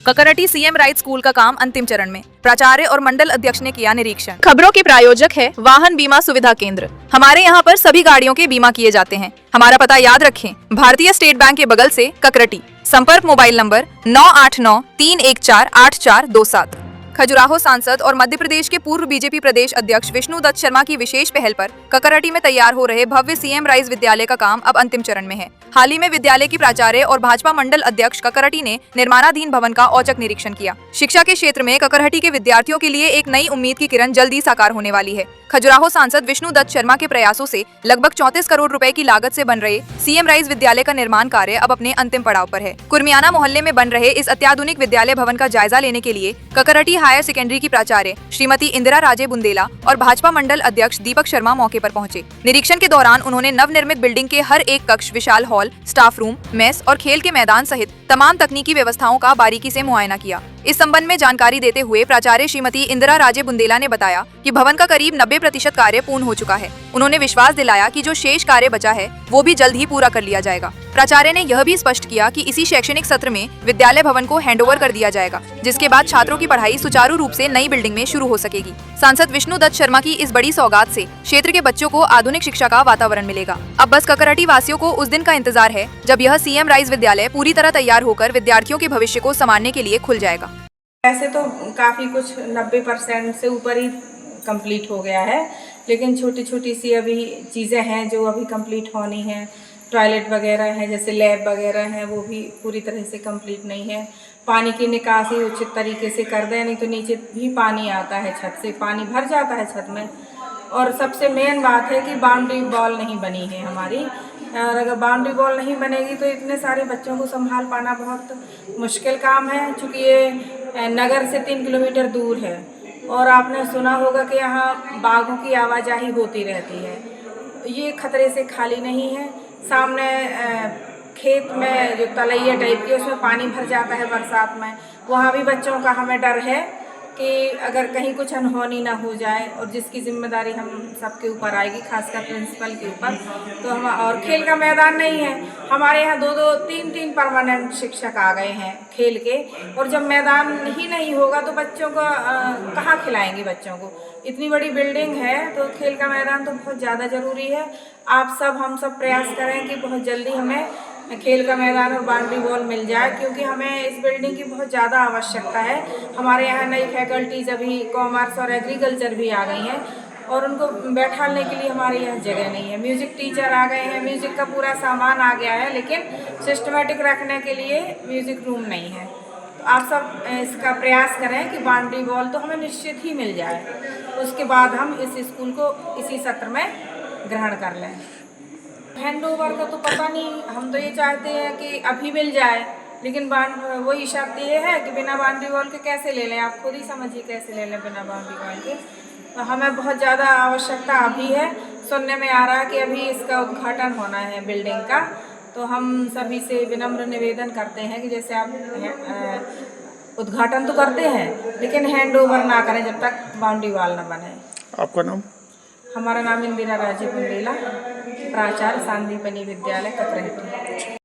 ककरटी CM right school का काम अंतिम चरण में, प्राचार्य और मंडल अध्यक्ष ने किया निरीक्षण। खबरों के प्रायोजक है वाहन बीमा सुविधा केंद्र। हमारे यहाँ पर सभी गाड़ियों के बीमा किए जाते हैं। हमारा पता याद रखें, भारतीय स्टेट बैंक के बगल से ककरटी। संपर्क मोबाइल नंबर 9893148427। खजुराहो सांसद और मध्य प्रदेश के पूर्व बीजेपी प्रदेश अध्यक्ष विष्णु दत्त शर्मा की विशेष पहल पर ककरटी में तैयार हो रहे भव्य सीएम राइज विद्यालय का काम अब अंतिम चरण में है। हाल ही में विद्यालय की प्राचार्य और भाजपा मंडल अध्यक्ष ककरटी ने निर्माणाधीन भवन का औचक निरीक्षण किया। शिक्षा के क्षेत्र में ककरटी के विद्यार्थियों के लिए एक नई उम्मीद की किरण जल्दी साकार होने वाली है। खजुराहो सांसद विष्णु दत्त शर्मा के प्रयासों से लगभग 34 करोड़ रुपए की लागत से बन रहे सीएम राइज विद्यालय का निर्माण कार्य अब अपने अंतिम पड़ाव पर है। कुर्मियाना मोहल्ले में बन रहे इस अत्याधुनिक विद्यालय भवन का जायजा लेने के लिए ककरटी हायर सेकेंडरी की प्राचार्य श्रीमती इंदिरा राजे बुंदेला और भाजपा मंडल अध्यक्ष दीपक शर्मा मौके पर पहुंचे। निरीक्षण के दौरान उन्होंने नवनिर्मित बिल्डिंग के हर एक कक्ष, विशाल हॉल, स्टाफ रूम, मेस और खेल के मैदान सहित तमाम तकनीकी व्यवस्थाओं का बारीकी से मुआयना किया। इस संबंध में जानकारी देते हुए प्राचार्य श्रीमती इंदिरा राजे बुंदेला ने बताया कि भवन का करीब 90% कार्य पूर्ण हो चुका है। उन्होंने विश्वास दिलाया कि जो शेष कार्य बचा है वो भी जल्द ही पूरा कर लिया जाएगा। प्राचार्य ने यह भी स्पष्ट किया कि इसी शैक्षणिक सत्र में विद्यालय भवन को हैंडओवर कर दिया जाएगा, जिसके बाद छात्रों की पढ़ाई सुचारू रूप से नई बिल्डिंग में शुरू हो सकेगी। सांसद विष्णु दत्त शर्मा की इस बड़ी सौगात से क्षेत्र के बच्चों को आधुनिक शिक्षा का वातावरण मिलेगा। अब बस ककरटी वासियों को उस दिन का इंतजार है जब यह सीएम राइज विद्यालय पूरी तरह तैयार होकर विद्यार्थियों के भविष्य को संवारने के लिए खुल जाएगा। ऐसे तो काफ़ी कुछ 90% से ऊपर ही कंप्लीट हो गया है, लेकिन छोटी छोटी सी अभी चीज़ें हैं जो अभी कंप्लीट होनी है। टॉयलेट वगैरह है, जैसे लैब वगैरह है, वो भी पूरी तरह से कंप्लीट नहीं है। पानी की निकासी उचित तरीके से कर दें, नहीं तो नीचे भी पानी आता है, छत से पानी भर जाता है छत में। और सबसे मेन बात है कि बाउंड्री वॉल नहीं बनी है हमारी, और अगर बाउंड्री वॉल नहीं बनेगी तो इतने सारे बच्चों को संभाल पाना बहुत मुश्किल काम है, चूँकि ये नगर से 3 किलोमीटर दूर है और आपने सुना होगा कि यहाँ बाघों की आवाजाही होती रहती है। ये खतरे से खाली नहीं है। सामने खेत में जो तलैया टाइप की उसमें पानी भर जाता है बरसात में, वहाँ भी बच्चों का हमें डर है कि अगर कहीं कुछ अनहोनी ना हो जाए, और जिसकी जिम्मेदारी हम सबके ऊपर आएगी, खासकर प्रिंसिपल के ऊपर। तो हम, और खेल का मैदान नहीं है हमारे यहाँ, 2-2, 3-3 परमानेंट शिक्षक आ गए हैं खेल के, और जब मैदान ही नहीं होगा तो बच्चों को कहाँ खिलाएंगे बच्चों को। इतनी बड़ी बिल्डिंग है तो खेल का मैदान तो बहुत ज़्यादा ज़रूरी है। आप सब, हम सब प्रयास करें कि बहुत जल्दी हमें खेल का मैदान और बाउंड्री वॉल मिल जाए, क्योंकि हमें इस बिल्डिंग की बहुत ज़्यादा आवश्यकता है। हमारे यहाँ नई फैकल्टीज़ अभी कॉमर्स और एग्रीकल्चर भी आ गई हैं, और उनको बैठाने के लिए हमारे यहाँ जगह नहीं है। म्यूज़िक टीचर आ गए हैं, म्यूज़िक का पूरा सामान आ गया है, लेकिन सिस्टमेटिक रखने के लिए म्यूज़िक रूम नहीं है। तो आप सब इसका प्रयास करें कि बाउंड्री वॉल तो हमें निश्चित ही मिल जाए, उसके बाद हम इस स्कूल को इसी सत्र में ग्रहण कर लें। हैंड ओवर का तो पता नहीं, हम तो ये चाहते हैं कि अभी मिल जाए, लेकिन वही शर्त ये है कि बिना बाउंड्री वॉल के कैसे ले लें। आप खुद ही समझिए कैसे ले लें बिना बाउंड्री वॉल के। तो हमें बहुत ज़्यादा आवश्यकता अभी है। सुनने में आ रहा है कि अभी इसका उद्घाटन होना है बिल्डिंग का, तो हम सभी से विनम्र निवेदन करते हैं कि जैसे आप उद्घाटन तो करते हैं, लेकिन हैंड ओवर ना करें जब तक बाउंड्री वॉल ना बने। आपका नाम? हमारा नाम इंदिरा राजे बुंदेला, प्राचार्य सांदीपनी विद्यालय ककरटी।